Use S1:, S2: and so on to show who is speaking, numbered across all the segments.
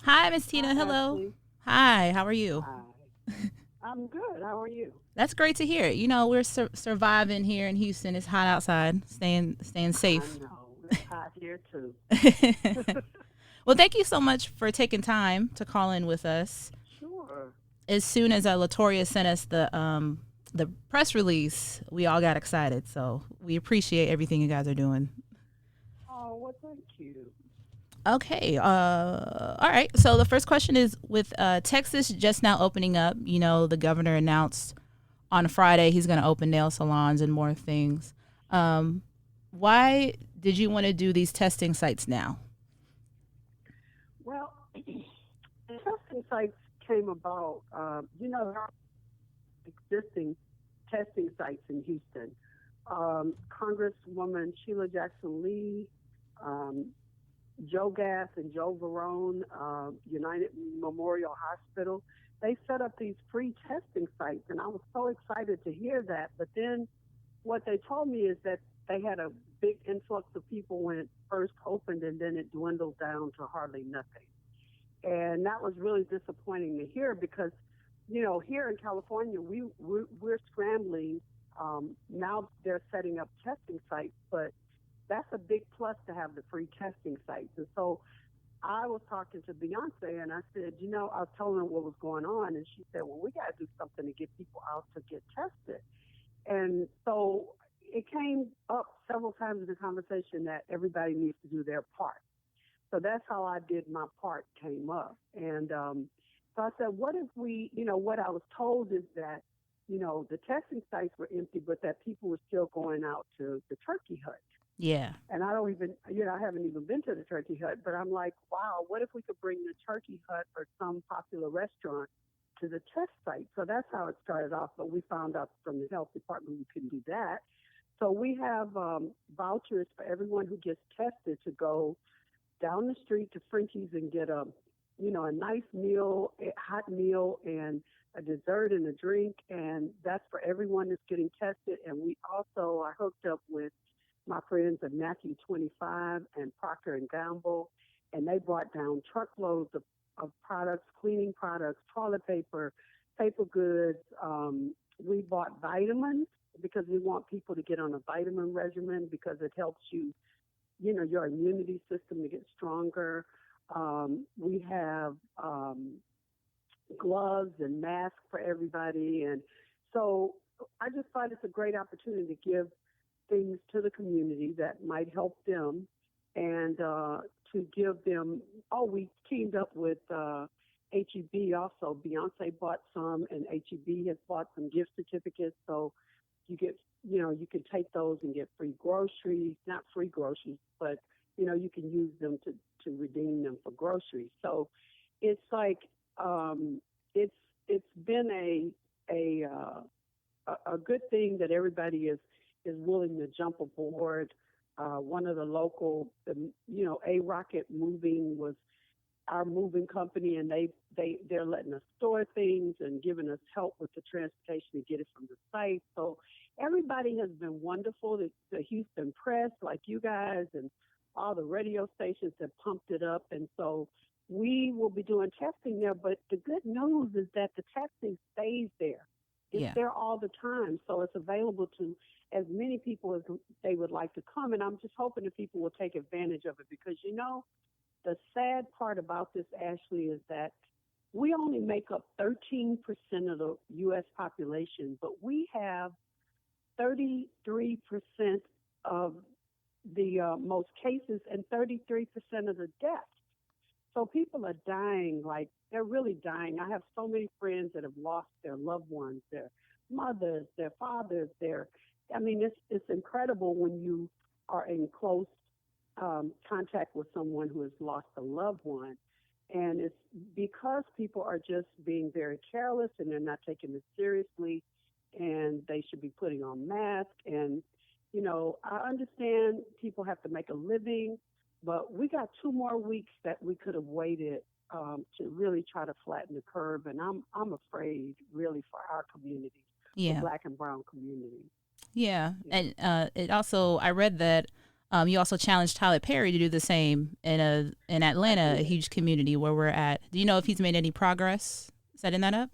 S1: Hi, Miss Tina.
S2: Hi,
S1: Hello.
S2: Ashley.
S1: Hi, how are you?
S2: Hi. I'm good. How are you?
S1: That's great to hear. We're surviving here in Houston. It's hot outside. Staying
S2: I
S1: safe.
S2: know. It's hot here, too.
S1: Well, thank you so much for taking time to call in with us.
S2: Sure.
S1: As soon as Latoria sent us the press release, we all got excited. So we appreciate everything you guys are doing.
S2: Oh, well, thank you.
S1: Okay. All right. So the first question is with Texas just now opening up. The governor announced on Friday he's going to open nail salons and more things. Why did you want to do these testing sites now?
S2: Well, the testing sites came about, there are existing testing sites in Houston. Congresswoman Sheila Jackson Lee, Joe Gass and Joe Verone, United Memorial Hospital, they set up these free testing sites, and I was so excited to hear that. But then what they told me is that they had a big influx of people when it first opened, and then it dwindled down to hardly nothing. And that was really disappointing to hear because, here in California, we're scrambling. Now they're setting up testing sites, but that's a big plus to have the free testing sites. And so I was talking to Beyonce and I said, I was telling her what was going on. And she said, well, we got to do something to get people out to get tested. And so it came up several times in the conversation that everybody needs to do their part. So that's how I did my part came up. And so I said, what if we, what I was told is that, the testing sites were empty, but that people were still going out to the turkey hut.
S1: Yeah.
S2: And I don't even, I haven't even been to the turkey hut, but I'm like, wow, what if we could bring the turkey hut or some popular restaurant to the test site? So that's how it started off. But we found out from the health department we couldn't do that. So we have vouchers for everyone who gets tested to go down the street to Frenchie's and get a nice meal, a hot meal, and a dessert and a drink. And that's for everyone that's getting tested. And we also are hooked up with my friends at Matthew 25 and Procter and Gamble, and they brought down truckloads of products, cleaning products, toilet paper, paper goods. We bought vitamins because we want people to get on a vitamin regimen because it helps you, your immunity system to get stronger. We have gloves and masks for everybody. And so I just thought it's a great opportunity to give things to the community that might help them and to give them, we teamed up with HEB also. Beyonce bought some and HEB has bought some gift certificates. So you get, you can take those and get free groceries, not free groceries, but, you can use them to redeem them for groceries. So it's like, it's been a good thing that everybody is willing to jump aboard. One of the local, A Rocket Moving was our moving company, and they're letting us store things and giving us help with the transportation to get it from the site. So everybody has been wonderful. The Houston Press, like you guys, and all the radio stations have pumped it up. And so we will be doing testing there. But the good news is that the testing stays there. It's there all the time. So it's available to as many people as they would like to come. And I'm just hoping that people will take advantage of it because, the sad part about this, Ashley, is that we only make up 13% of the U.S. population, but we have 33% of the most cases and 33% of the deaths. So people are dying, like they're really dying. I have so many friends that have lost their loved ones, their mothers, their fathers, it's incredible when you are in close contact with someone who has lost a loved one. And it's because people are just being very careless and they're not taking it seriously and they should be putting on masks. And, I understand people have to make a living, but we got 2 more weeks that we could have waited to really try to flatten the curve. And I'm afraid really for our community, the Black and brown community.
S1: Yeah. And it also, I read that You also challenged Tyler Perry to do the same in Atlanta, a huge community where we're at. Do you know if he's made any progress setting that up?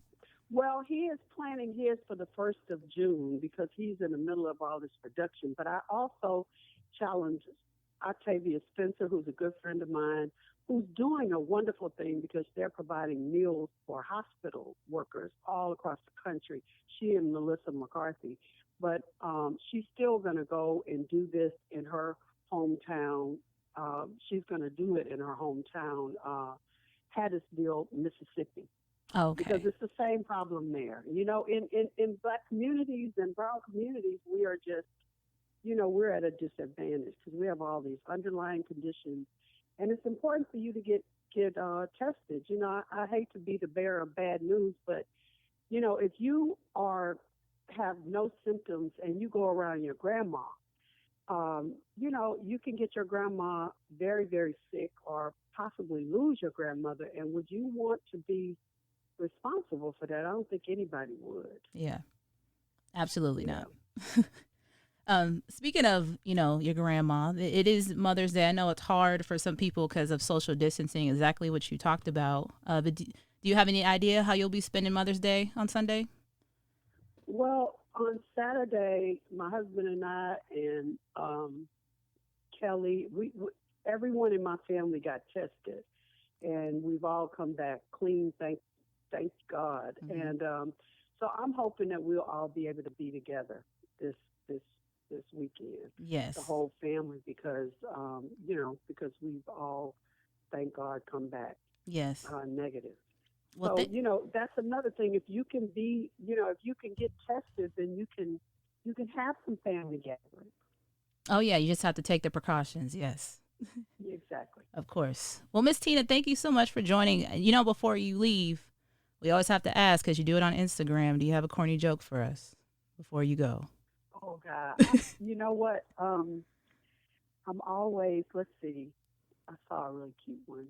S2: Well, he is planning his for the 1st of June because he's in the middle of all this production. But I also challenged Octavia Spencer, who's a good friend of mine, who's doing a wonderful thing because they're providing meals for hospital workers all across the country. She and Melissa McCarthy. But she's still going to go and do this in her hometown. She's going to do it in her hometown, Hattiesville, Mississippi.
S1: Okay.
S2: Because it's the same problem there. You know, in Black communities and brown communities, we are just, you know, we're at a disadvantage because we have all these underlying conditions. And it's important for you to get tested. You know, I hate to be the bearer of bad news, but, you know, if you have no symptoms and you go around your grandma, you know, you can get your grandma very, very sick or possibly lose your grandmother. And would you want to be responsible for that? I don't think anybody would.
S1: Yeah, absolutely not. Speaking of, you know, your grandma, it is Mother's Day. I know it's hard for some people because of social distancing, exactly what you talked about. But do you have any idea how you'll be spending Mother's Day on Sunday?
S2: Well, on Saturday, my husband and I and Kelly, everyone in my family got tested, and we've all come back clean, thank God. Mm-hmm. And so I'm hoping that we'll all be able to be together this weekend.
S1: Yes,
S2: the whole family, because you know, because we've all, thank God, come back.
S1: Yes,
S2: negative.
S1: Well,
S2: so you know, that's another thing. If you can be, you know, if you can get tested, then you can have some family gathering.
S1: Oh yeah, you just have to take the precautions. Yes.
S2: Exactly.
S1: Of course. Well, Miss Tina, thank you so much for joining. You know, before you leave, we always have to ask, because you do it on Instagram, do you have a corny joke for us before you go?
S2: Oh, God. You know what? I'm always, let's see. I saw a really cute one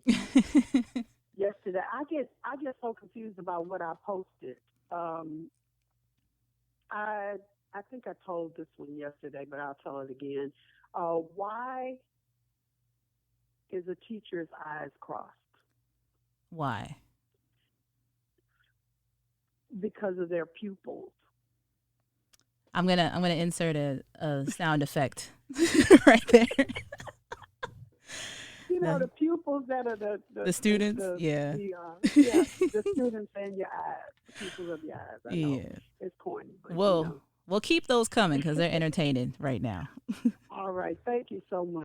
S2: yesterday. I get so confused about what I posted. I think I told this one yesterday, but I'll tell it again. Why is a teacher's eyes crossed?
S1: Why? Because
S2: of their pupils.
S1: I'm gonna insert a sound effect right there.
S2: You know, the pupils that are the
S1: students,
S2: the students and your eyes, the pupils of your eyes. I know it's corny, but
S1: well, we'll keep those coming because they're entertaining right now.
S2: All right, thank you so much.